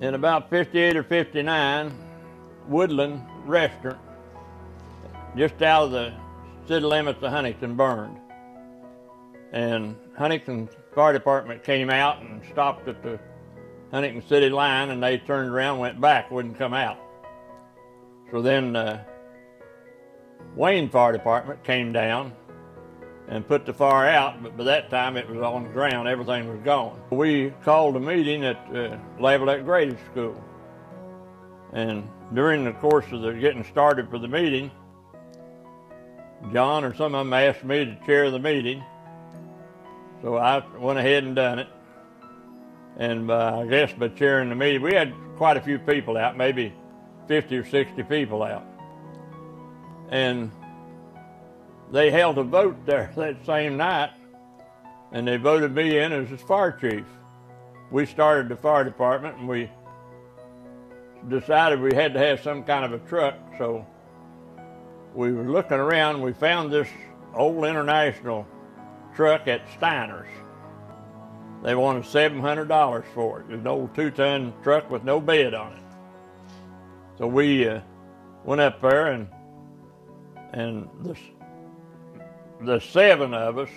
In about 58 or 59, Woodland Restaurant, just out of the city limits of Huntington, burned. And Huntington Fire Department came out and stopped at the Huntington City line, and they turned around, went back, wouldn't come out. So then Wayne Fire Department came down and put the fire out, but by that time it was on the ground, everything was gone. We called a meeting at Lavalette Grade School. And during the course of the getting started for the meeting, John or some of them asked me to chair the meeting. So I went ahead and done it. And I guess by chairing the meeting, we had quite a few people out, maybe 50 or 60 people out. And they held a vote there that same night, and they voted me in as fire chief. We started the fire department, and we decided we had to have some kind of a truck, so we were looking around, and we found this old International truck at Steiner's. They wanted $700 for it. It was an old 2-ton truck with no bed on it. So we went up there, and the 7 of us,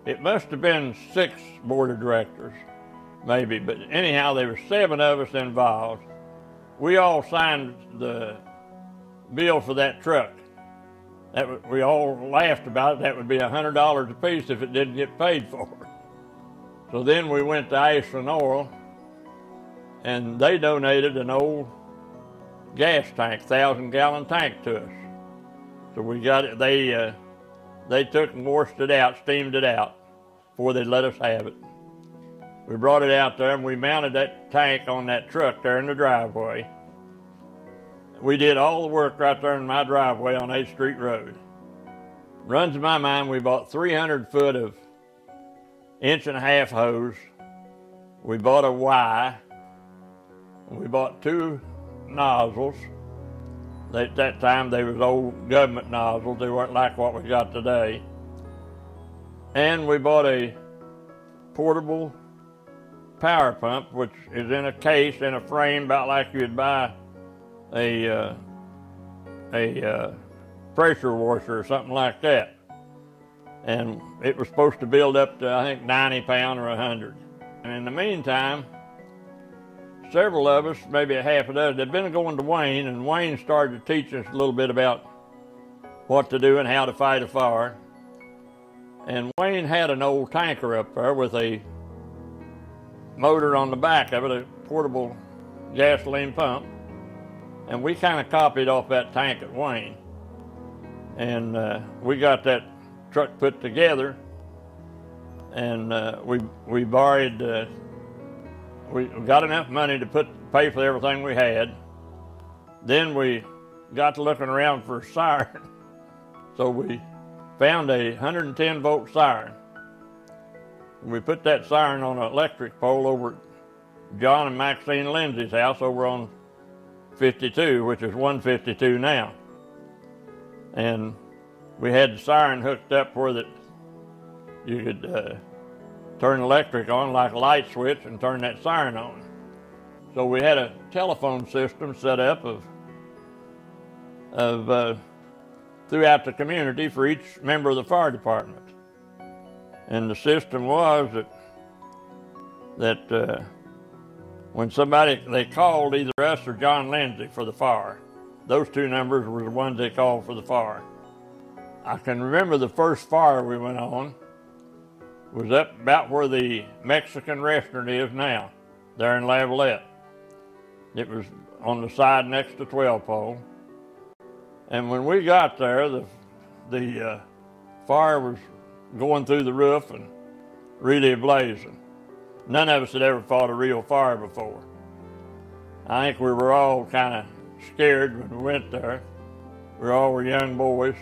it must have been 6 board of directors, maybe, but anyhow, there were 7 of us involved. We all signed the bill for that truck. We all laughed about it. That would be $100 a piece if it didn't get paid for. So then we went to Ashland Oil, and they donated an old gas tank, 1,000-gallon tank to us. So we got it. They took and washed it out, steamed it out, before they'd let us have it. We brought it out there, and we mounted that tank on that truck there in the driveway. We did all the work right there in my driveway on 8th Street Road. Runs in my mind, we bought 300 foot of 1.5-inch hose. We bought a Y. We bought 2 nozzles. At that time, they was old government nozzles. They weren't like what we got today. And we bought a portable power pump, which is in a case, in a frame, about like you'd buy a pressure washer or something like that. And it was supposed to build up to, I think, 90 pounds or 100. And in the meantime, several of us, maybe a half a dozen, had been going to Wayne, and Wayne started to teach us a little bit about what to do and how to fight a fire. And Wayne had an old tanker up there with a motor on the back of it, a portable gasoline pump. And we kind of copied off that tank at Wayne. And we got that truck put together, and we borrowed, we got enough money to pay for everything we had. Then we got to looking around for a siren. So we found a 110-volt siren. We put that siren on an electric pole over at John and Maxine Lindsay's house over on 52, which is 152 now. And we had the siren hooked up where that you could turn the electric on like a light switch and turn that siren on. So we had a telephone system set up of throughout the community for each member of the fire department. And the system was that when they called either us or John Lindsay for the fire. Those 2 numbers were the ones they called for the fire. I can remember the first fire we went on was up about where the Mexican restaurant is now, there in Lavalette. It was on the side next to 12 Pole. And when we got there, the fire was going through the roof and really blazing. None of us had ever fought a real fire before. I think we were all kind of scared when we went there. We all were young boys.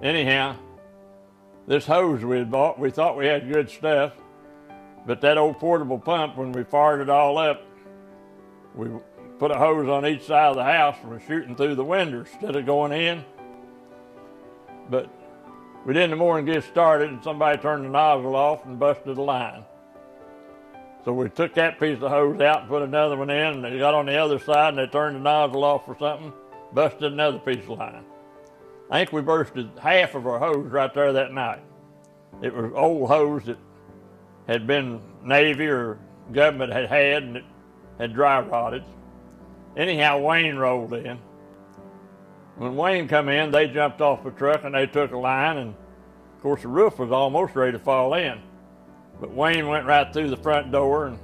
Anyhow, this hose we had bought, we thought we had good stuff, but that old portable pump, when we fired it all up, we put a hose on each side of the house and was shooting through the windows instead of going in. But we didn't no more than get started, and somebody turned the nozzle off and busted the line. So we took that piece of hose out and put another one in, and they got on the other side and they turned the nozzle off for something, busted another piece of line. I think we bursted half of our hose right there that night. It was old hose that had been Navy or government had and it had dry rotted. Anyhow, Wayne rolled in. When Wayne come in, they jumped off the truck and they took a line, and of course the roof was almost ready to fall in. But Wayne went right through the front door, and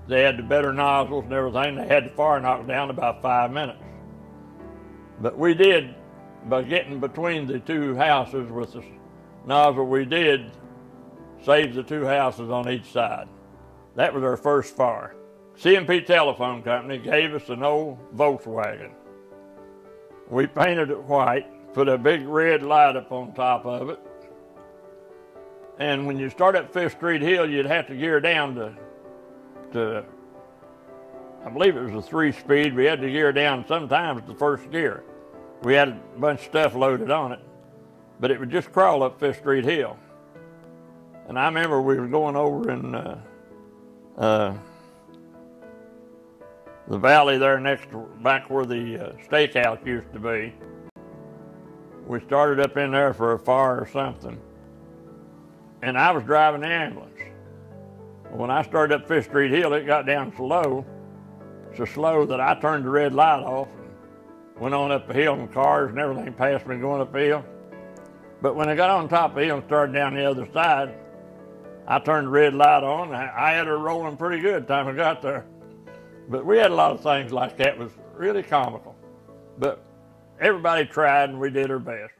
they had the better nozzles and everything. They had the fire knocked down in about 5 minutes. But we did, by getting between the two houses with the nozzle, we did save the two houses on each side. That was our first fire. C&P Telephone Company gave us an old Volkswagen. We painted it white, put a big red light up on top of it. And when you start up 5th Street Hill, you'd have to gear down to I believe it was a 3-speed. We had to gear down sometimes the first gear. We had a bunch of stuff loaded on it, but it would just crawl up 5th Street Hill. And I remember we were going over in the valley there back where the steakhouse used to be. We started up in there for a fire or something, and I was driving the ambulance. When I started up 5th Street Hill, it got down so slow that I turned the red light off and went on up the hill, and cars and everything passed me going up the hill. But when I got on top of the hill and started down the other side, I turned the red light on, and I had her rolling pretty good the time I got there. But we had a lot of things like that. It was really comical. But everybody tried, and we did our best.